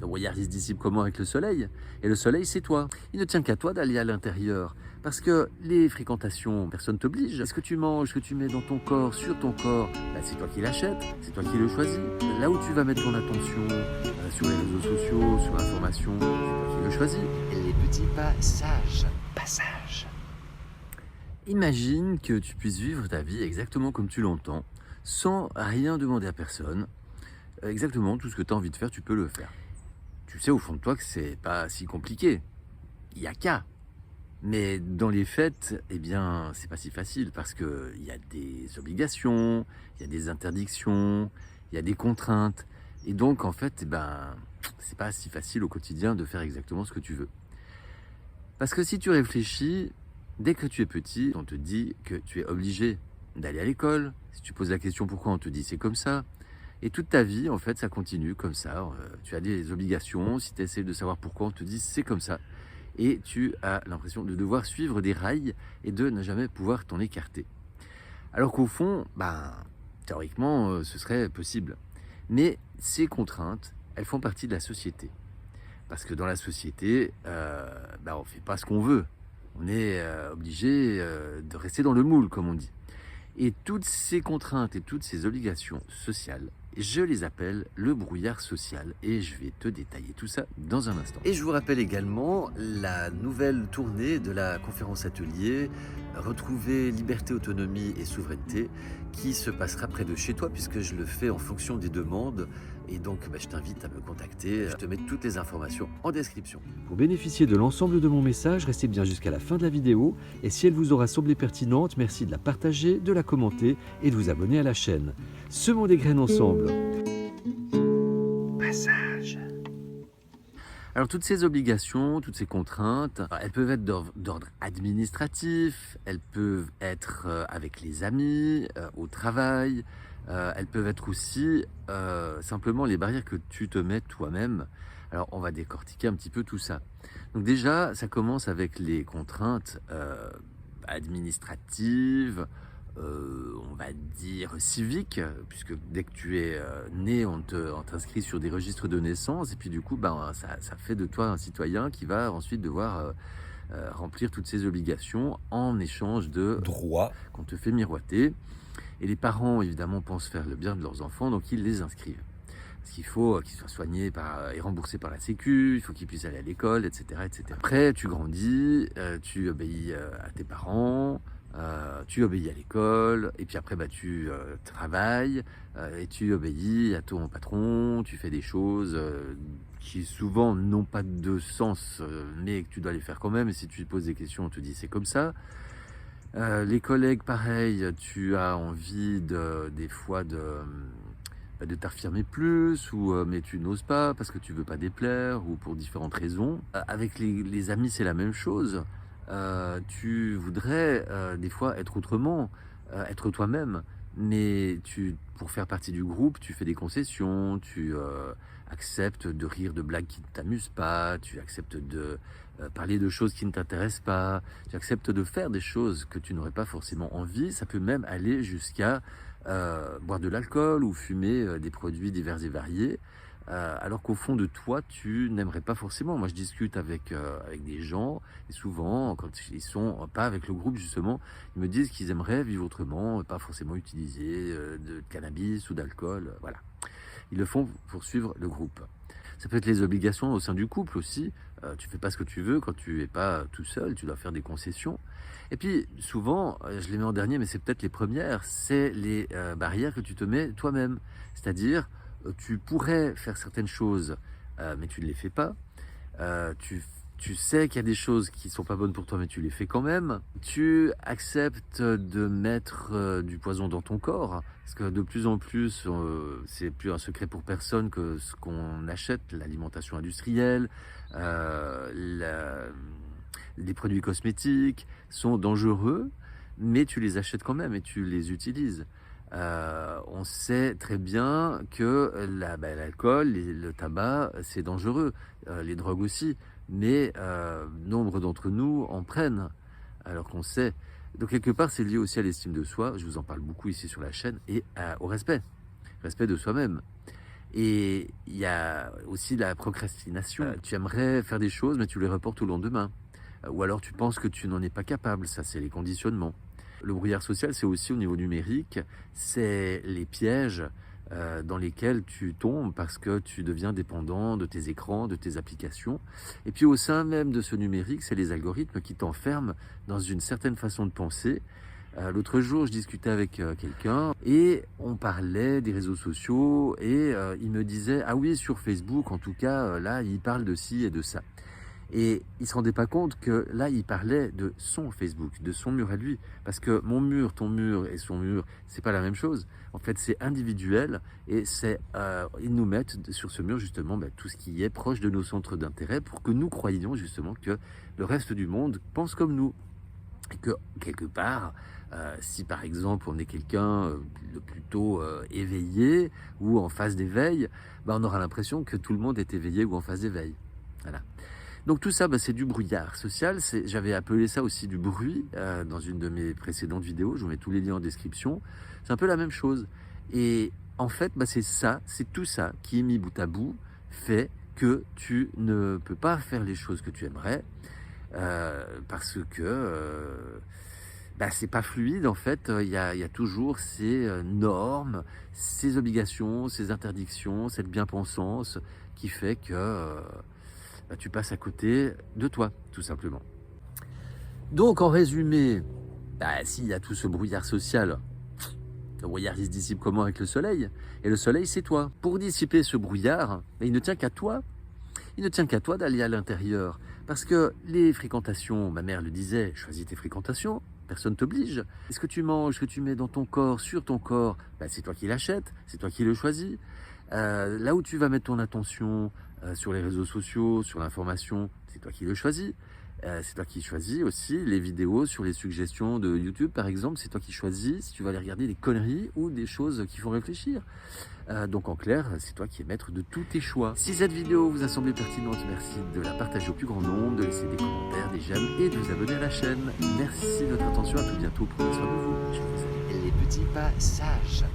Le brouillard, il se dissipe comment avec le soleil? Et le soleil, c'est toi. Il ne tient qu'à toi d'aller à l'intérieur. Parce que les fréquentations, personne t'oblige. Ce que tu manges, ce que tu mets dans ton corps, sur ton corps, bah, c'est toi qui l'achètes, c'est toi qui le choisis. Là où tu vas mettre ton attention, sur les réseaux sociaux, sur l'information, c'est toi qui le choisis. Et les petits passages. Imagine que tu puisses vivre ta vie exactement comme tu l'entends, sans rien demander à personne. Exactement tout ce que tu as envie de faire, tu peux le faire. Tu sais au fond de toi que c'est pas si compliqué. Il y a qu'à. Mais dans les faits, eh bien, c'est pas si facile parce que il y a des obligations, il y a des interdictions, il y a des contraintes. Et donc, en fait, eh ben, c'est pas si facile au quotidien de faire exactement ce que tu veux. Parce que si tu réfléchis, dès que tu es petit, on te dit que tu es obligé d'aller à l'école. Si tu poses la question pourquoi, on te dit c'est comme ça. Et toute ta vie, en fait, ça continue comme ça. Tu as des obligations. Si tu essaies de savoir pourquoi, on te dit c'est comme ça. Et tu as l'impression de devoir suivre des rails et de ne jamais pouvoir t'en écarter. Alors qu'au fond, ben, théoriquement, ce serait possible. Mais ces contraintes, elles font partie de la société. Parce que dans la société, ben, on ne fait pas ce qu'on veut. On est obligé de rester dans le moule, comme on dit. Et toutes ces contraintes et toutes ces obligations sociales, je les appelle le brouillard social et je vais te détailler tout ça dans un instant. Et je vous rappelle également la nouvelle tournée de la conférence atelier Retrouver liberté, autonomie et souveraineté qui se passera près de chez toi puisque je le fais en fonction des demandes et donc je t'invite à me contacter. Je te mets toutes les informations en description. Pour bénéficier de l'ensemble de mon message, restez bien jusqu'à la fin de la vidéo et si elle vous aura semblé pertinente, merci de la partager, de la commenter et de vous abonner à la chaîne. Semons des graines ensemble. Passage. Alors toutes ces obligations, toutes ces contraintes, elles peuvent être d'ordre administratif, elles peuvent être avec les amis, au travail, elles peuvent être aussi simplement les barrières que tu te mets toi-même. Alors on va décortiquer un petit peu tout ça. Donc déjà, ça commence avec les contraintes administratives, on va dire civique, puisque dès que tu es né, on t'inscrit sur des registres de naissance, et puis du coup, ben, ça fait de toi un citoyen qui va ensuite devoir remplir toutes ses obligations en échange de droits qu'on te fait miroiter. Et les parents, évidemment, pensent faire le bien de leurs enfants, donc ils les inscrivent. Parce qu'il faut qu'ils soient soignés et remboursés par la Sécu, il faut qu'ils puissent aller à l'école, etc., etc. Après, tu grandis, tu obéis à tes parents, tu obéis à l'école, et puis après, tu travailles, et tu obéis à ton patron, tu fais des choses qui souvent n'ont pas de sens, mais que tu dois les faire quand même, et si tu te poses des questions, on te dit c'est comme ça. Les collègues, pareil, tu as envie des fois de t'affirmer plus, mais tu n'oses pas parce que tu veux pas déplaire ou pour différentes raisons. Avec les amis, c'est la même chose. Tu voudrais des fois être autrement, être toi-même, mais pour faire partie du groupe, tu fais des concessions, tu acceptes de rire de blagues qui ne t'amusent pas, tu acceptes de parler de choses qui ne t'intéressent pas, tu acceptes de faire des choses que tu n'aurais pas forcément envie. Ça peut même aller jusqu'à boire de l'alcool ou fumer des produits divers et variés, alors qu'au fond de toi, tu n'aimerais pas forcément. Moi, je discute avec des gens, et souvent, quand ils sont pas avec le groupe, justement, ils me disent qu'ils aimeraient vivre autrement, pas forcément utiliser de cannabis ou d'alcool, voilà. Ils le font pour suivre le groupe. Ça peut être les obligations au sein du couple aussi. Tu fais pas ce que tu veux quand tu es pas tout seul, tu dois faire des concessions. Et puis souvent, je les mets en dernier, mais c'est peut-être les premières, c'est les barrières que tu te mets toi-même. C'est-à-dire, tu pourrais faire certaines choses, mais tu ne les fais pas. Tu sais qu'il y a des choses qui sont pas bonnes pour toi, mais tu les fais quand même. Tu acceptes de mettre du poison dans ton corps, parce que de plus en plus, c'est plus un secret pour personne que ce qu'on achète, l'alimentation industrielle, les produits cosmétiques sont dangereux, mais tu les achètes quand même et tu les utilises. On sait très bien que l'alcool, le tabac, c'est dangereux, les drogues aussi, mais nombre d'entre nous en prennent, alors qu'on sait. Donc quelque part, c'est lié aussi à l'estime de soi, je vous en parle beaucoup ici sur la chaîne, et au respect de soi-même. Et il y a aussi la procrastination. Tu aimerais faire des choses, mais tu les reportes au lendemain. Ou alors tu penses que tu n'en es pas capable. Ça, c'est les conditionnements. Le brouillard social, c'est aussi au niveau numérique, c'est les pièges dans lesquels tu tombes parce que tu deviens dépendant de tes écrans, de tes applications. Et puis au sein même de ce numérique, c'est les algorithmes qui t'enferment dans une certaine façon de penser. L'autre jour, je discutais avec quelqu'un et on parlait des réseaux sociaux et il me disait « Ah oui, sur Facebook, en tout cas, là, il parle de ci et de ça ». Et il ne se rendait pas compte que là, il parlait de son Facebook, de son mur à lui. Parce que mon mur, ton mur et son mur, c'est pas la même chose. En fait, c'est individuel et ils nous mettent sur ce mur justement tout ce qui est proche de nos centres d'intérêt pour que nous croyions justement que le reste du monde pense comme nous. Et que quelque part, si par exemple on est quelqu'un de plutôt éveillé ou en phase d'éveil, on aura l'impression que tout le monde est éveillé ou en phase d'éveil. Voilà. Donc tout ça, c'est du brouillard social. J'avais appelé ça aussi du bruit dans une de mes précédentes vidéos. Je vous mets tous les liens en description. C'est un peu la même chose. Et en fait, c'est tout ça qui est mis bout à bout fait que tu ne peux pas faire les choses que tu aimerais parce que c'est pas fluide en fait. Il y a toujours ces normes, ces obligations, ces interdictions, cette bien-pensance qui fait que tu passes à côté de toi, tout simplement. Donc, en résumé, s'il y a tout ce brouillard social, le brouillard, il se dissipe comment avec le soleil? Et le soleil, c'est toi. Pour dissiper ce brouillard, il ne tient qu'à toi. Il ne tient qu'à toi d'aller à l'intérieur. Parce que les fréquentations, ma mère le disait, choisis tes fréquentations, personne ne t'oblige. Ce que tu manges, ce que tu mets dans ton corps, sur ton corps, c'est toi qui l'achètes, c'est toi qui le choisis. Là où tu vas mettre ton attention sur les réseaux sociaux, sur l'information, c'est toi qui le choisis. C'est toi qui choisis aussi les vidéos sur les suggestions de YouTube, par exemple. C'est toi qui choisis si tu vas aller regarder des conneries ou des choses qui font réfléchir. Donc en clair, c'est toi qui es maître de tous tes choix. Si cette vidéo vous a semblé pertinente, merci de la partager au plus grand nombre, de laisser des commentaires, des j'aime et de vous abonner à la chaîne. Merci de votre attention, à tout bientôt, prenez soin de vous. Je vous aime. Les petits passages.